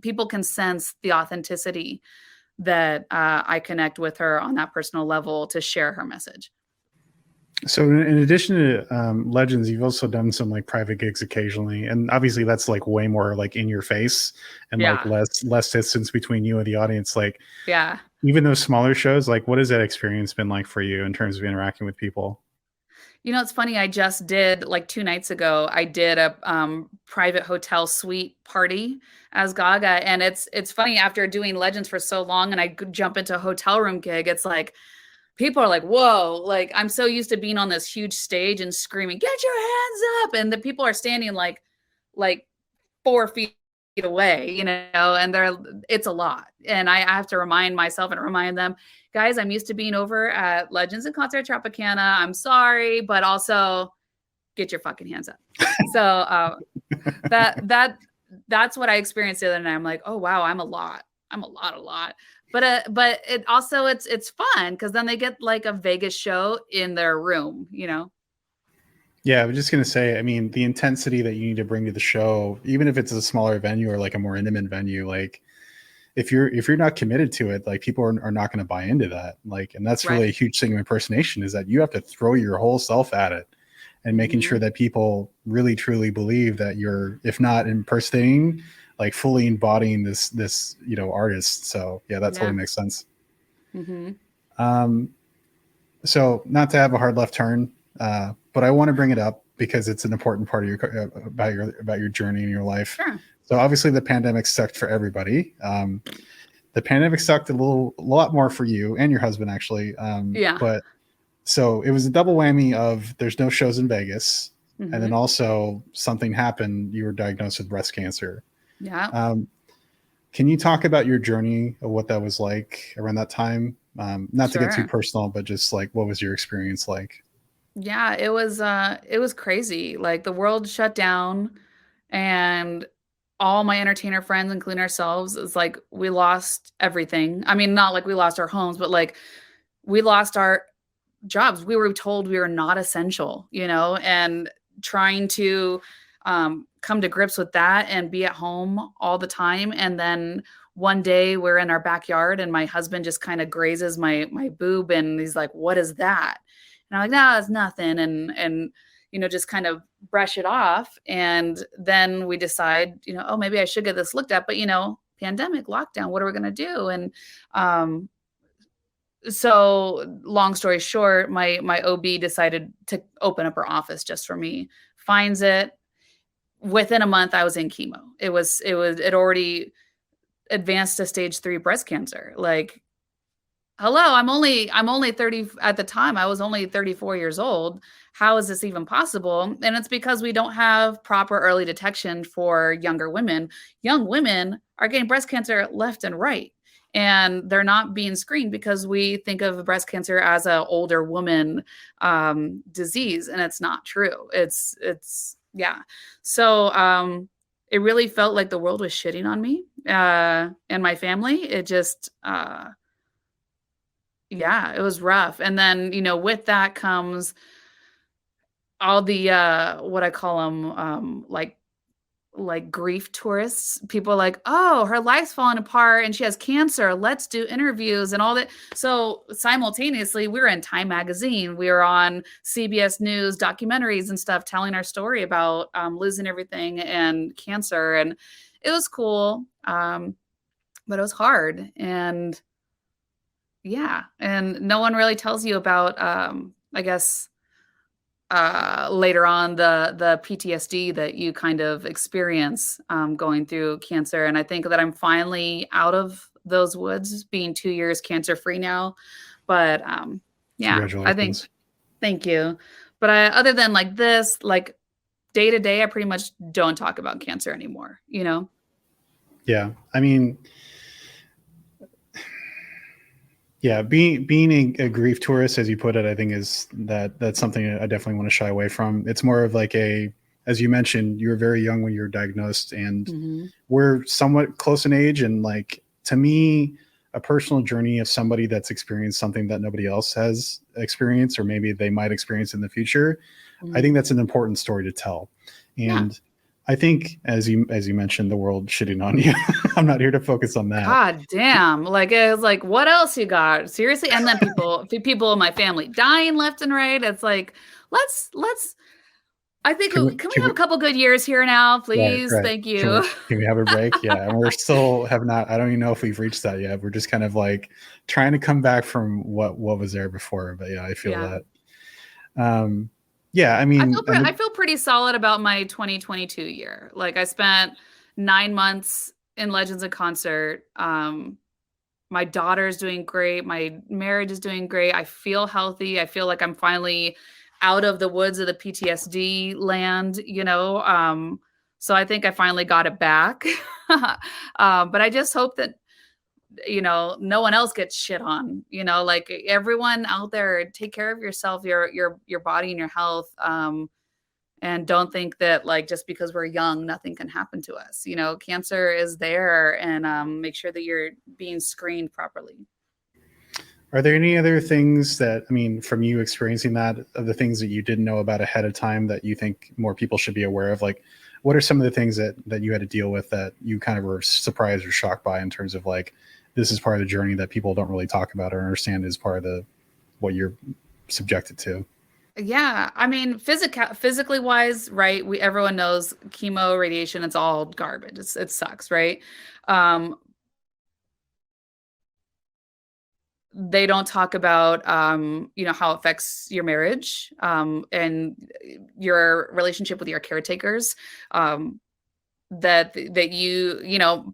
people can sense the authenticity that I connect with her on that personal level to share her message. So in addition to Legends, you've also done some like private gigs occasionally, and obviously that's like way more like in your face and like less distance between you and the audience. Like, yeah, even those smaller shows, like what has that experience been like for you in terms of interacting with people? You know, it's funny. I just did like 2 nights ago. I did a private hotel suite party as Gaga, and it's funny after doing Legends for so long, and I jump into a hotel room gig. It's like people are like, "Whoa!" Like I'm so used to being on this huge stage and screaming, "Get your hands up!" And the people are standing like 4 feet away, you know, and it's a lot. And I have to remind myself and remind them, guys, I'm used to being over at Legends and Concert Tropicana. I'm sorry, but also get your fucking hands up. So that's what I experienced the other night. I'm like, oh wow, I'm a lot. But it also it's fun because then they get like a Vegas show in their room, you know. Yeah, I was just gonna say, I mean, the intensity that you need to bring to the show, even if it's a smaller venue or like a more intimate venue, like if you're not committed to it, like people are not going to buy into that. Like, and that's really a huge thing of impersonation is that you have to throw your whole self at it and making sure that people really truly believe that you're, if not impersonating, like fully embodying this you know artist. So yeah, that totally makes sense. So not to have a hard left turn, but I want to bring it up because it's an important part of your about your journey in your life. Sure. So obviously the pandemic sucked for everybody. The pandemic sucked a lot more for you and your husband actually. But so it was a double whammy of there's no shows in Vegas, and then also something happened. You were diagnosed with breast cancer. Yeah. Can you talk about your journey of what that was like around that time? Not to get too personal, but just like what was your experience like? Yeah, it was crazy. Like the world shut down and all my entertainer friends, including ourselves, is like we lost everything. I mean, not like we lost our homes, but like we lost our jobs. We were told we were not essential, you know, and trying to come to grips with that and be at home all the time. And then one day we're in our backyard and my husband just kind of grazes my boob and he's like, "What is that?" And I'm like, "No, it's nothing." And just kind of brush it off. And then we decide, oh, maybe I should get this looked at. But pandemic, lockdown, what are we going to do? And so long story short, my OB decided to open up her office just for me. Finds it. Within a month, I was in chemo. It already advanced to stage 3 breast cancer. Like, hello, I'm only 30 at the time. I was only 34 years old. How is this even possible? And it's because we don't have proper early detection for younger women. Young women are getting breast cancer left and right. And they're not being screened because we think of breast cancer as an older woman disease, and it's not true. Yeah. So it really felt like the world was shitting on me and my family. It just yeah, it was rough. And then, with that comes all the what I call them, like grief tourists. People are like, "Oh, her life's falling apart and she has cancer. Let's do interviews and all that." So simultaneously, we were in Time Magazine. We were on CBS News documentaries and stuff telling our story about losing everything and cancer. And it was cool. But it was hard. And yeah, and no one really tells you about, I guess, later on the PTSD that you kind of experience going through cancer. And I think that I'm finally out of those woods, being 2 years cancer free now. But yeah, I think. Congratulations. Thank you. But other than like this, like day to day, I pretty much don't talk about cancer anymore. Yeah, I mean, yeah, being a grief tourist, as you put it, I think that's something I definitely want to shy away from. It's more of like as you mentioned, you were very young when you were diagnosed, and we're somewhat close in age. And like, to me, a personal journey of somebody that's experienced something that nobody else has experienced, or maybe they might experience in the future, I think that's an important story to tell. And I think, as you mentioned, the world shitting on you. I'm not here to focus on that. God damn. Like, it was like, what else you got? Seriously? And then people in my family dying left and right. It's like, let's I think can we have a couple good years here now, please? Right. Thank you. Can we have a break? Yeah. And we're still have not, I don't even know if we've reached that yet. We're just kind of like trying to come back from what was there before. But yeah, I feel that. Yeah, I mean, I feel pretty solid about my 2022 year. Like, I spent 9 months in Legends in Concert. My daughter's doing great. My marriage is doing great. I feel healthy. I feel like I'm finally out of the woods of the PTSD land, so I think I finally got it back. But I just hope that no one else gets shit on. Like, everyone out there, take care of yourself, your body and your health. And don't think that, like, just because we're young, nothing can happen to us. Cancer is there, and make sure that you're being screened properly. Are there any other things that, I mean, from you experiencing that, of the things that you didn't know about ahead of time that you think more people should be aware of? Like, what are some of the things that you had to deal with that you kind of were surprised or shocked by, in terms of like, this is part of the journey that people don't really talk about or understand is part of what you're subjected to? Yeah, I mean, physically wise, right? Everyone knows chemo, radiation, it's all garbage. It sucks, right? They don't talk about how it affects your marriage and your relationship with your caretakers. That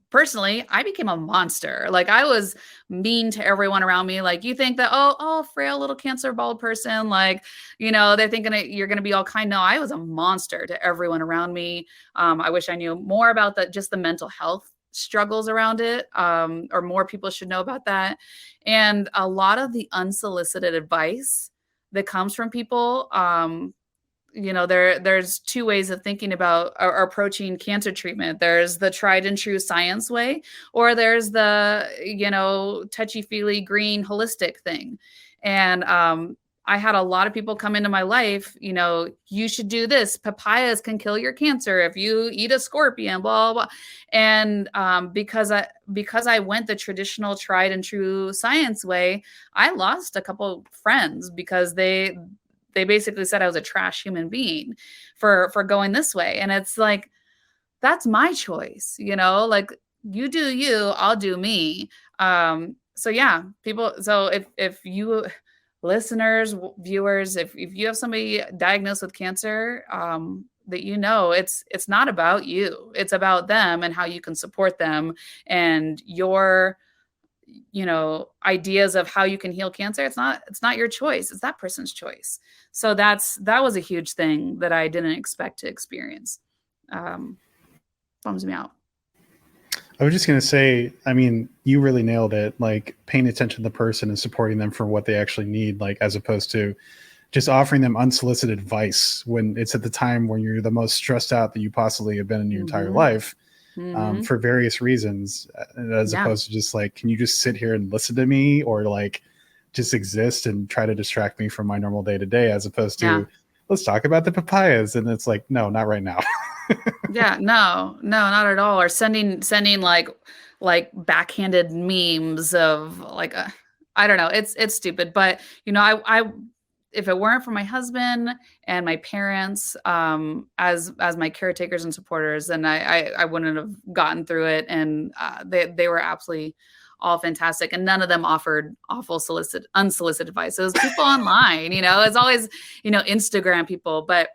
personally, I became a monster. Like, I was mean to everyone around me. Like, you think that, oh, frail little cancer bald person, like, they're thinking that you're going to be all kind. No, I was a monster to everyone around me. I wish I knew more about just the mental health struggles around it, or more people should know about that. And a lot of the unsolicited advice that comes from people, there's two ways of thinking about or approaching cancer treatment. There's the tried and true science way, or there's the, touchy-feely green holistic thing. And I had a lot of people come into my life, you should do this. Papayas can kill your cancer if you eat a scorpion, blah, blah, blah. And because I went the traditional tried and true science way, I lost a couple friends because they basically said I was a trash human being for going this way. And it's like, that's my choice, like you do you, I'll do me. So yeah, people, so if you listeners, viewers, if you have somebody diagnosed with cancer, that it's not about you, it's about them and how you can support them, and your ideas of how you can heal cancer. It's not your choice, it's that person's choice. So that was a huge thing that I didn't expect to experience. Bums me out. I was just going to say, I mean, you really nailed it. Like paying attention to the person and supporting them for what they actually need, like as opposed to just offering them unsolicited advice when it's at the time when you're the most stressed out that you possibly have been in your entire life, for various reasons, as opposed to just like, can you just sit here and listen to me, or like just exist and try to distract me from my normal day to day, as opposed to let's talk about the papayas. And it's like, no, not right now. Yeah, no, not at all. Or sending like backhanded memes of like I don't know. It's stupid, but I if it weren't for my husband and my parents as my caretakers and supporters, then I wouldn't have gotten through it. And they were absolutely all fantastic, and none of them offered awful unsolicited advice. It was people online, it's always Instagram people. But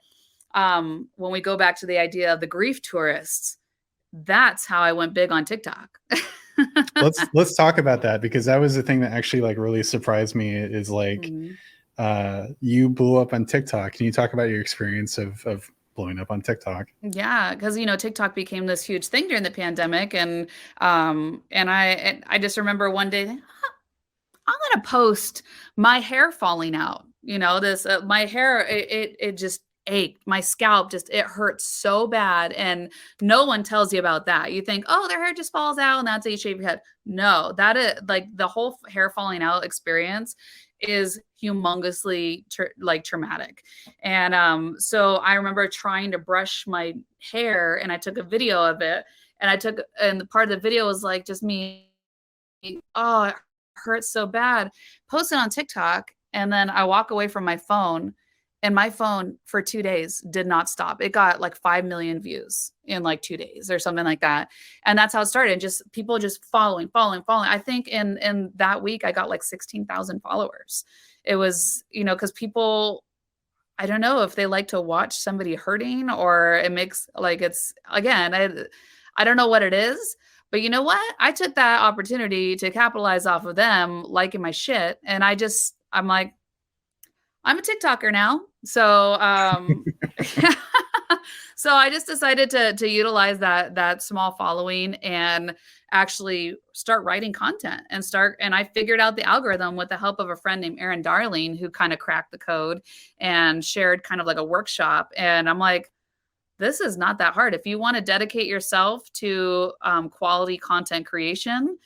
when we go back to the idea of the grief tourists, that's how I went big on TikTok. Let's talk about that, because that was the thing that actually like really surprised me, is like you blew up on TikTok. Can you talk about your experience of blowing up on TikTok? Yeah, because TikTok became this huge thing during the pandemic, and I just remember one day, I'm gonna post my hair falling out. This my hair, it just ached. My scalp it hurt so bad, and no one tells you about that. You think, oh, their hair just falls out and that's how you shave your head. No, that is like the whole hair falling out experience is humongously traumatic. And so I remember trying to brush my hair, and I took a video of it, and the part of the video was like just me, oh, it hurts so bad, post it on TikTok. And then I walk away from my phone, and my phone for 2 days did not stop. It got like 5 million views in like 2 days or something like that. And that's how it started. Just people just following. I think in that week, I got like 16,000 followers. It was, because people, I don't know if they like to watch somebody hurting, or it makes like, it's again, I don't know what it is, but you know what? I took that opportunity to capitalize off of them liking my shit. And I'm like, I'm a TikToker now. So, so I just decided to utilize that small following and actually start writing content, and I figured out the algorithm with the help of a friend named Erin Darling, who kind of cracked the code and shared kind of like a workshop. And I'm like, this is not that hard. If you want to dedicate yourself to quality content creation,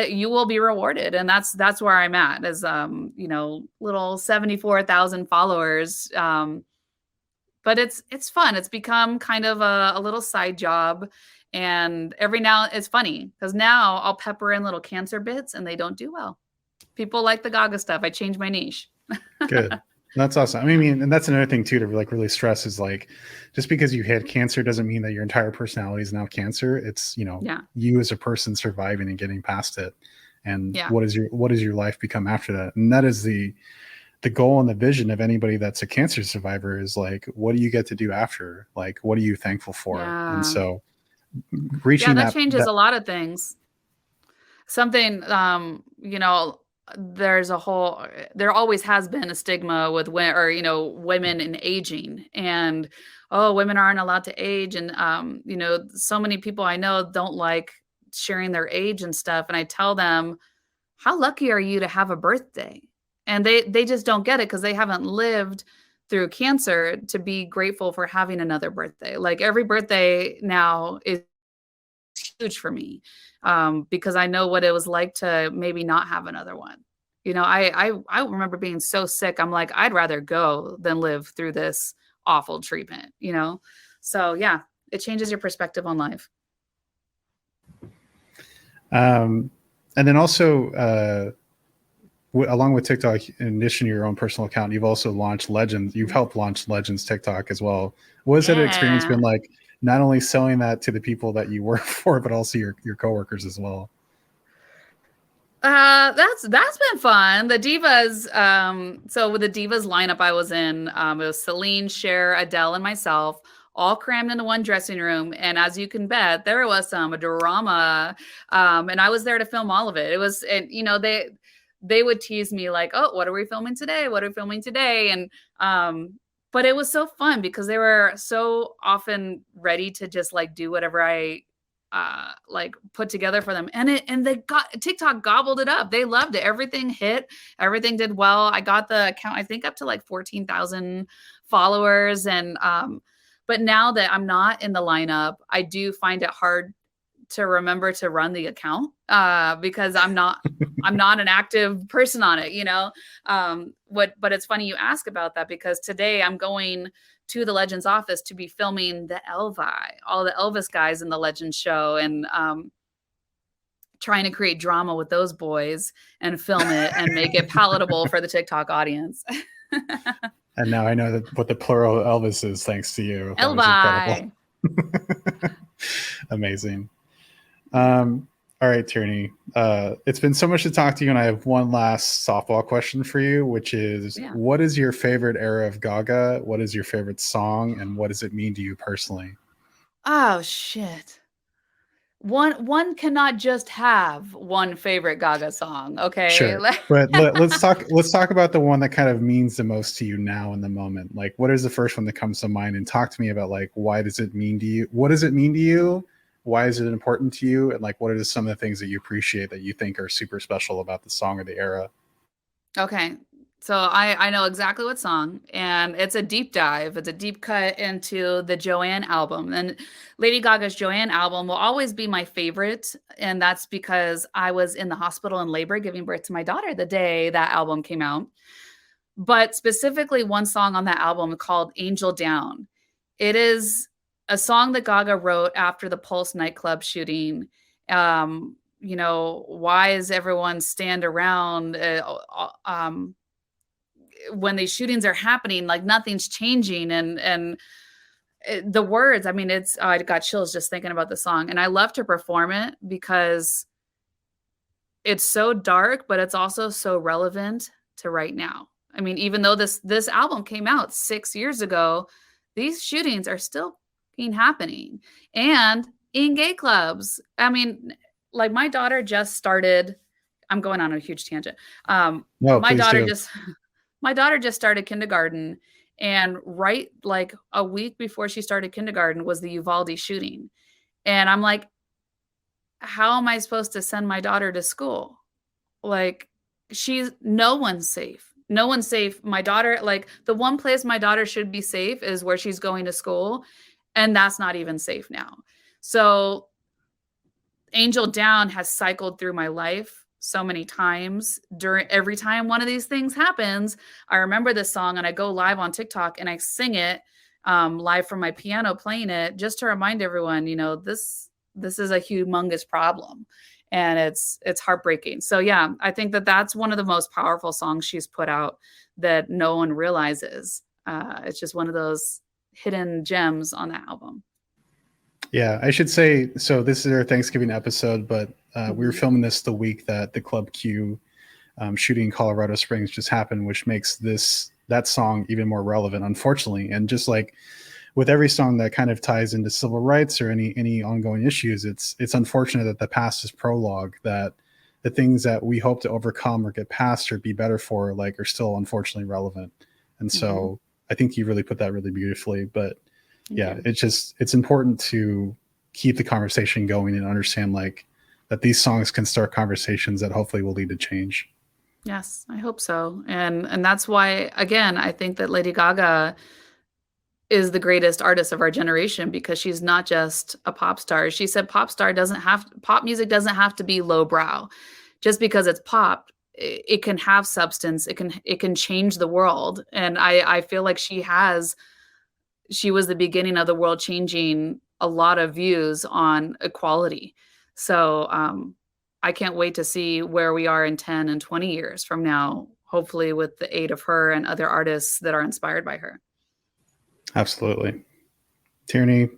you will be rewarded. And that's where I'm at, is little 74,000 followers. But it's fun. It's become kind of a little side job. And every now it's funny because now I'll pepper in little cancer bits and they don't do well. People like the Gaga stuff. I changed my niche. Good. That's awesome. I mean, and that's another thing too to like really stress is like, just because you had cancer doesn't mean that your entire personality is now cancer. It's, you as a person surviving and getting past it. And what is your life become after that? And that is the goal and the vision of anybody that's a cancer survivor, is like, what do you get to do after? Like, what are you thankful for? Yeah. And so reaching that changes a lot of things. Something, there always has been a stigma with women in aging, and women aren't allowed to age. And so many people I know don't like sharing their age and stuff. And I tell them, how lucky are you to have a birthday? And they just don't get it, because they haven't lived through cancer to be grateful for having another birthday. Like every birthday now is huge for me, because I know what it was like to maybe not have another one. I remember being so sick. I'm like, I'd rather go than live through this awful treatment. So yeah, it changes your perspective on life. Um, and then also, along with TikTok, in addition to your own personal account, you've also launched Legends. You've helped launch Legends TikTok as well. What has that experience Yeah. been like? Not only selling that to the people that you work for, but also your coworkers as well. That's been fun. The divas, so with the divas lineup I was in, it was Celine, Cher, Adele, and myself, all crammed into one dressing room. And as you can bet, there was some drama. And I was there to film all of it. It was, and they would tease me like, "Oh, what are we filming today? What are we filming today?" And but it was so fun because they were so often ready to just like do whatever I like put together for them, and they got TikTok gobbled it up. They loved it. Everything hit, everything did well. I got the account, I think, up to like 14,000 followers. And but now that I'm not in the lineup, I do find it hard to remember to run the account because I'm not an active person on it. But it's funny you ask about that, because today I'm going to the Legends office to be filming the Elvi, all the Elvis guys in the Legends show, and trying to create drama with those boys and film it and make it palatable for the TikTok audience. And now I know that what the plural Elvis is, thanks to you. That was Elvi. incredible. Amazing. All right, Tierney. It's been so much to talk to you, and I have one last softball question for you, which is, Yeah. what is your favorite era of Gaga? What is your favorite song, and what does it mean to you personally? Oh shit. One cannot just have one favorite Gaga song, okay? Sure, but let's talk about the one that kind of means the most to you now in the moment. Like, what is the first one that comes to mind? And talk to me about, like, why does it mean to you? What does it mean to you? Why is it important to you? And, like, what are some of the things that you appreciate that you think are super special about the song or the era? Okay. So I know exactly what song, and it's a deep dive. It's a deep cut into the Joanne album. And Lady Gaga's Joanne album will always be my favorite. And that's because I was in the hospital in labor giving birth to my daughter the day that album came out. But specifically, one song on that album called Angel Down. It is a song that Gaga wrote after the Pulse nightclub shooting. Why is everyone stand around? When these shootings are happening, like nothing's changing. And the words, I mean, I got chills just thinking about the song. And I love to perform it because it's so dark, but it's also so relevant to right now. I mean, even though this album came out 6 years ago, these shootings are still happening, and in gay clubs. I mean, like, my daughter just started. I'm going on a huge tangent. No, My please daughter do. just my daughter just started kindergarten, and right like a week before she started kindergarten was the Uvalde shooting. And I'm like, how am I supposed to send my daughter to school? Like, no one's safe. No one's safe. My daughter, like, the one place my daughter should be safe is where she's going to school, and that's not even safe now. So Angel Down has cycled through my life so many times. During every time one of these things happens, I remember this song and I go live on TikTok and I sing it live from my piano, playing it just to remind everyone, this is a humongous problem, and it's heartbreaking. So yeah, I think that's one of the most powerful songs she's put out that no one realizes. It's just one of those hidden gems on that album. Yeah, I should say, so this is our Thanksgiving episode, but we were filming this the week that the Club Q shooting in Colorado Springs just happened, which makes that song even more relevant, unfortunately. And just like with every song that kind of ties into civil rights or any ongoing issues, it's unfortunate that the past is prologue, that the things that we hope to overcome or get past or be better for, like, are still unfortunately relevant. And so I think you really put that really beautifully. But yeah, it's important to keep the conversation going and understand, like, that these songs can start conversations that hopefully will lead to change. Yes, I hope so. And that's why, again, I think that Lady Gaga is the greatest artist of our generation, because she's not just a pop star. She said pop music doesn't have to be lowbrow. Just because it's pop, it can have substance. It can change the world. And I feel like she was the beginning of the world changing a lot of views on equality. So I can't wait to see where we are in 10 and 20 years from now, hopefully with the aid of her and other artists that are inspired by her. Absolutely. Tierney,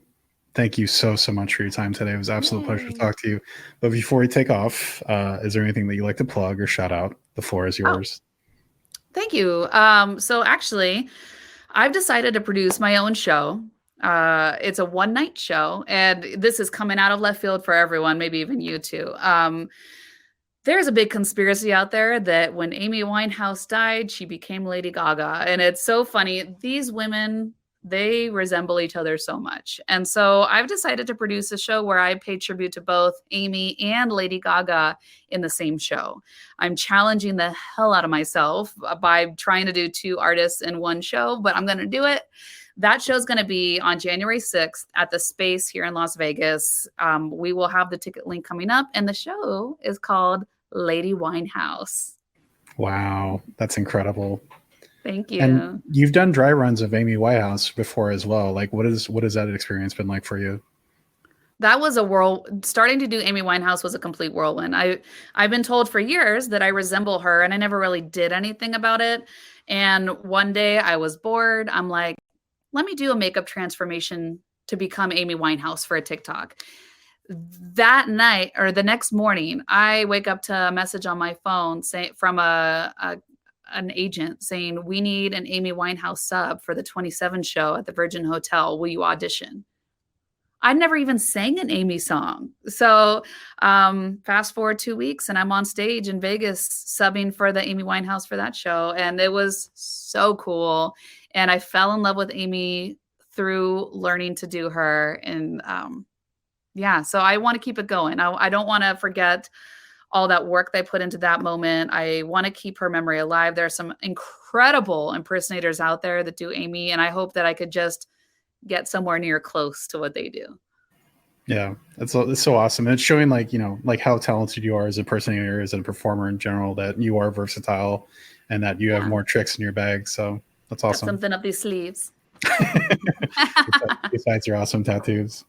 thank you so much for your time today. It was an absolute pleasure to talk to you. But before we take off, is there anything that you like to plug or shout out? The floor is yours. Thank you. So actually, I've decided to produce my own show. It's a one-night show, and this is coming out of left field for everyone, maybe even you too. There's a big conspiracy out there that when Amy Winehouse died, she became Lady Gaga. And it's so funny. These women, they resemble each other so much. And so I've decided to produce a show where I pay tribute to both Amy and Lady Gaga in the same show. I'm challenging the hell out of myself by trying to do two artists in one show, but I'm going to do it. That show's going to be on January 6th at the Space here in Las Vegas. We will have the ticket link coming up, and the show is called Lady Winehouse. Wow, that's incredible. Thank you. And you've done dry runs of Amy Winehouse before as well. Like, what has that experience been like for you? That was a whirl. Starting to do Amy Winehouse was a complete whirlwind. I've been told for years that I resemble her, and I never really did anything about it. And one day I was bored. I'm like, let me do a makeup transformation to become Amy Winehouse for a TikTok. That night or the next morning, I wake up to a message on my phone from an agent saying, we need an Amy Winehouse sub for the 27 show at the Virgin Hotel. Will you audition? I never even sang an Amy song. So fast forward 2 weeks and I'm on stage in Vegas subbing for the Amy Winehouse for that show. And it was so cool. And I fell in love with Amy through learning to do her. And yeah, so I want to keep it going. I don't want to forget all that work they put into that moment. I want to keep her memory alive. There are some incredible impersonators out there that do Amy. And I hope that I could just get somewhere near close to what they do. Yeah, it's so awesome. And it's showing like how talented you are as a impersonator, as a performer in general, that you are versatile and that you have more tricks in your bag. So that's awesome. Got something up these sleeves. Besides your awesome tattoos.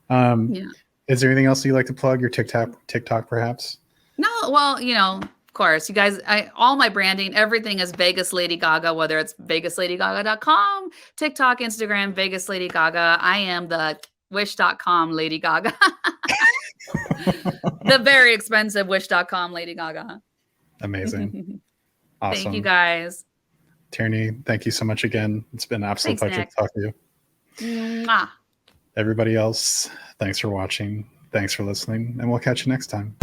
Is there anything else you'd like to plug? Your TikTok perhaps? No, well, of course, you guys, all my branding, everything is Vegas Lady Gaga, whether it's vegasladygaga.com, TikTok, Instagram, Vegas Lady Gaga. I am the wish.com Lady Gaga. The very expensive wish.com Lady Gaga. Amazing. Awesome. Thank you guys. Tierney, thank you so much again. It's been an absolute pleasure to talk to you. Mwah. Everybody else, thanks for watching. Thanks for listening, and we'll catch you next time.